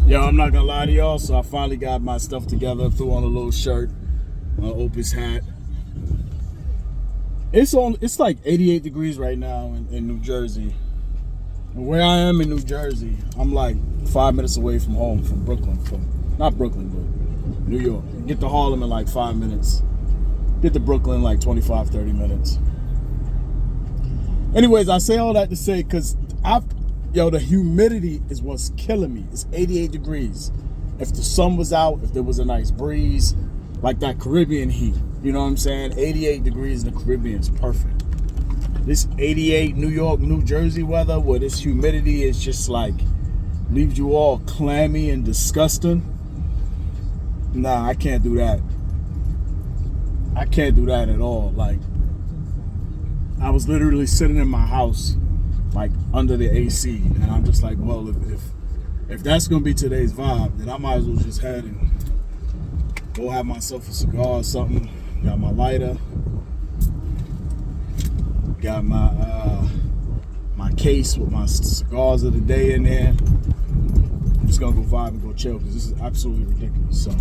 Yo, I'm not gonna lie to y'all, so I finally got my stuff together, threw on a little shirt, my Opus hat. It's like 88 degrees right now in New Jersey. And where I am in New Jersey, I'm like 5 minutes away from home, from Brooklyn. Not Brooklyn, but New York. Get to Harlem in like 5 minutes. Get to Brooklyn in like 25, 30 minutes. Anyways, I say all that to say, because the humidity is what's killing me. It's 88 degrees. If the sun was out, if there was a nice breeze, like that Caribbean heat, you know what I'm saying? 88 degrees in the Caribbean is perfect. This 88 New York, New Jersey weather, where this humidity is just like, leaves you all clammy and disgusting. Nah, I can't do that. I can't do that at all. Like, I was literally sitting in my house, like under the AC, and I'm just like, well, if that's gonna be today's vibe, then I might as well just head and go have myself a cigar or something. Got my lighter, got my case with my cigars of the day in there. I'm just gonna go vibe and go chill because this is absolutely ridiculous. So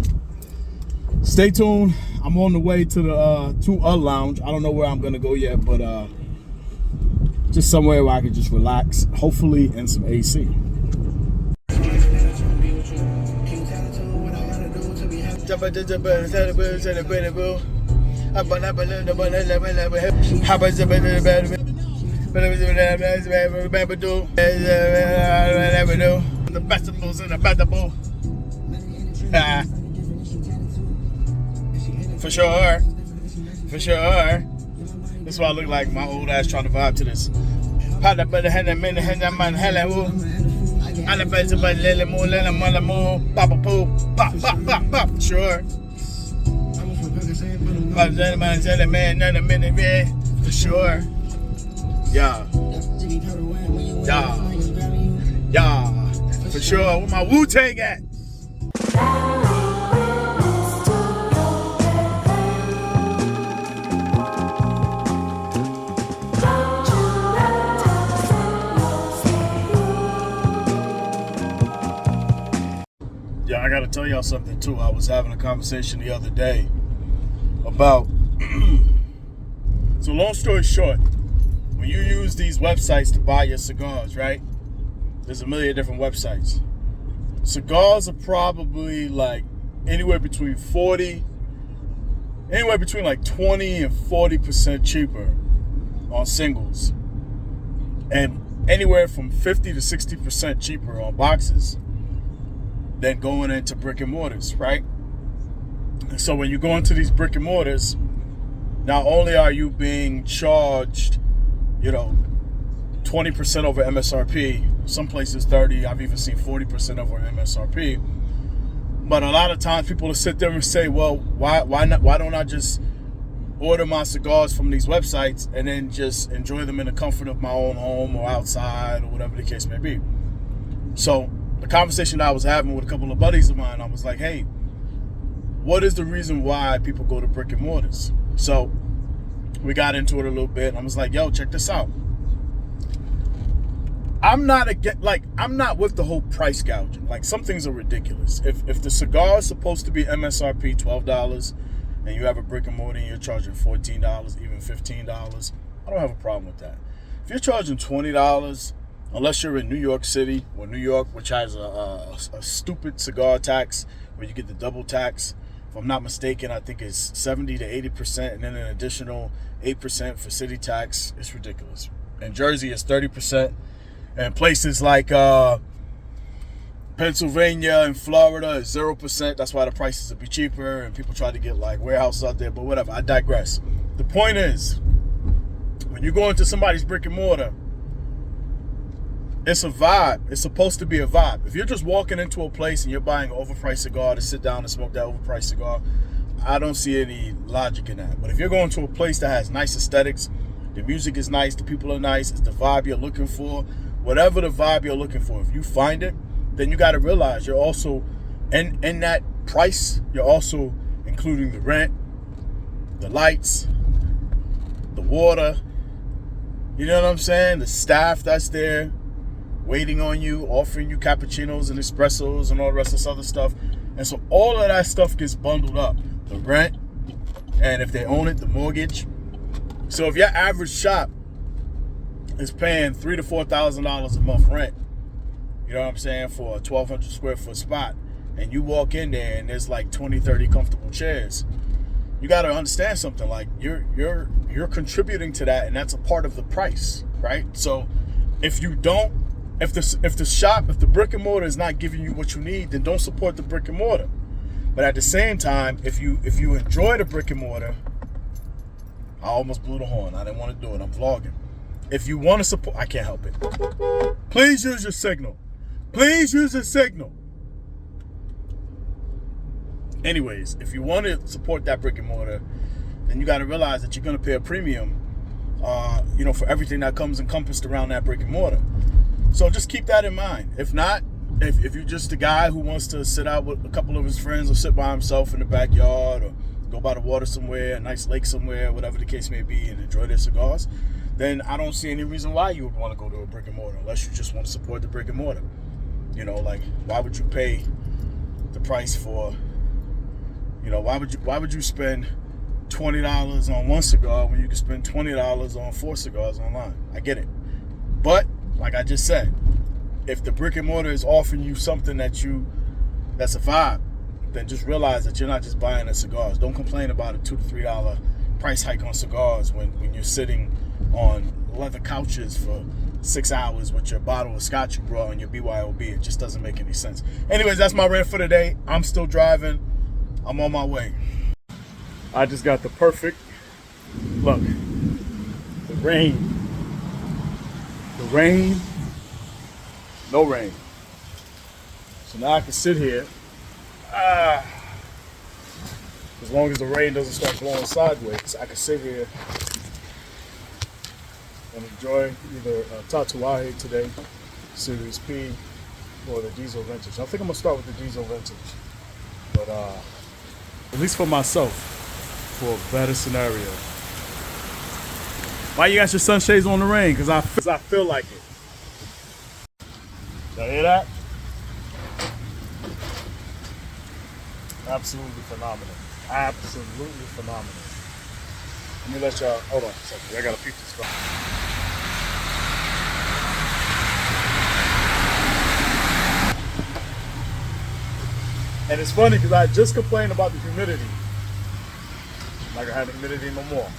stay tuned. I'm on the way to a lounge. I don't know where I'm gonna go yet, but just somewhere where I can just relax, hopefully in some AC. The vegetables in the vegetable. For sure. For sure. That's what I look like, my old ass trying to vibe to this. Sure. For sure. Yeah. For sure. Where my Wu-Tang at? Yeah, I gotta tell y'all something too. I was having a conversation the other day about, so long story short, when you use these websites to buy your cigars, right? There's a million different websites. Cigars are probably like anywhere between like 20 and 40% cheaper on singles, and anywhere from 50 to 60% cheaper on boxes than going into brick and mortars, right? And so when you go into these brick and mortars, not only are you being charged, 20% over MSRP, some places 30, I've even seen 40% over MSRP. But a lot of times people will sit there and say, well, why don't I just order my cigars from these websites and then just enjoy them in the comfort of my own home or outside or whatever the case may be? So the conversation I was having with a couple of buddies of mine, I was like, hey, what is the reason why people go to brick and mortars? So we got into it a little bit. I was like, yo, check this out. I'm not with the whole price gouging. Like, some things are ridiculous. If the cigar is supposed to be MSRP $12 and you have a brick and mortar and you're charging $14, even $15, I don't have a problem with that. If you're charging $20, unless you're in New York City or New York, which has a stupid cigar tax where you get the double tax. If I'm not mistaken, I think it's 70 to 80% and then an additional 8% for city tax. It's ridiculous. In Jersey, it's 30%. And places like Pennsylvania and Florida is 0%. That's why the prices will be cheaper. And people try to get like warehouses out there, but whatever. I digress. The point is, when you go into somebody's brick and mortar, it's a vibe. It's supposed to be a vibe. If you're just walking into a place and you're buying an overpriced cigar to sit down and smoke that overpriced cigar, I don't see any logic in that. But if you're going to a place that has nice aesthetics, the music is nice, the people are nice, it's the vibe you're looking for, whatever the vibe you're looking for, if you find it, then you got to realize you're also, in that price, you're also including the rent, the lights, the water, you know what I'm saying? The staff that's there, waiting on you, offering you cappuccinos and espressos and all the rest of this other stuff. And so all of that stuff gets bundled up. The rent, and if they own it, the mortgage. So if your average shop is paying $3,000 to $4,000 a month rent, you know what I'm saying, for a 1,200 square foot spot, and you walk in there and there's like 20, 30 comfortable chairs, you got to understand something. Like you're contributing to that, and that's a part of the price, right? So if you don't, if the brick and mortar is not giving you what you need, then don't support the brick and mortar. But at the same time, if you enjoy the brick and mortar, I almost blew the horn. I didn't want to do it. I'm vlogging. If you want to support, I can't help it. Please use your signal. Please use your signal. Anyways, if you want to support that brick and mortar, then you got to realize that you're going to pay a premium, for everything that comes encompassed around that brick and mortar. So just keep that in mind. If not, if you're just a guy who wants to sit out with a couple of his friends or sit by himself in the backyard or go by the water somewhere, a nice lake somewhere, whatever the case may be, and enjoy their cigars, then I don't see any reason why you would want to go to a brick and mortar unless you just want to support the brick and mortar. Like, why would you pay the price for, why would you spend $20 on one cigar when you can spend $20 on 4 cigars online? I get it. But like I just said, if the brick and mortar is offering you something that's a vibe, then just realize that you're not just buying the cigars. Don't complain about a $2 to $3 price hike on cigars when you're sitting on leather couches for 6 hours with your bottle of scotch you brought on your BYOB. It just doesn't make any sense. Anyways, that's my rant for today. I'm still driving. I'm on my way. I just got the perfect look. The rain, no rain. So now I can sit here. As long as the rain doesn't start blowing sideways, I can sit here and enjoy either Tatuaje today, Series P, or the diesel vintage. I think I'm gonna start with the diesel vintage, but at least for myself, for a better scenario. Why you got your sunshades on the rain? Because I feel like it. Y'all hear that? Absolutely phenomenal. Absolutely phenomenal. Let me let y'all, hold on a second. I gotta peep this spot. And it's funny because I just complained about the humidity. I'm not gonna have the humidity no more.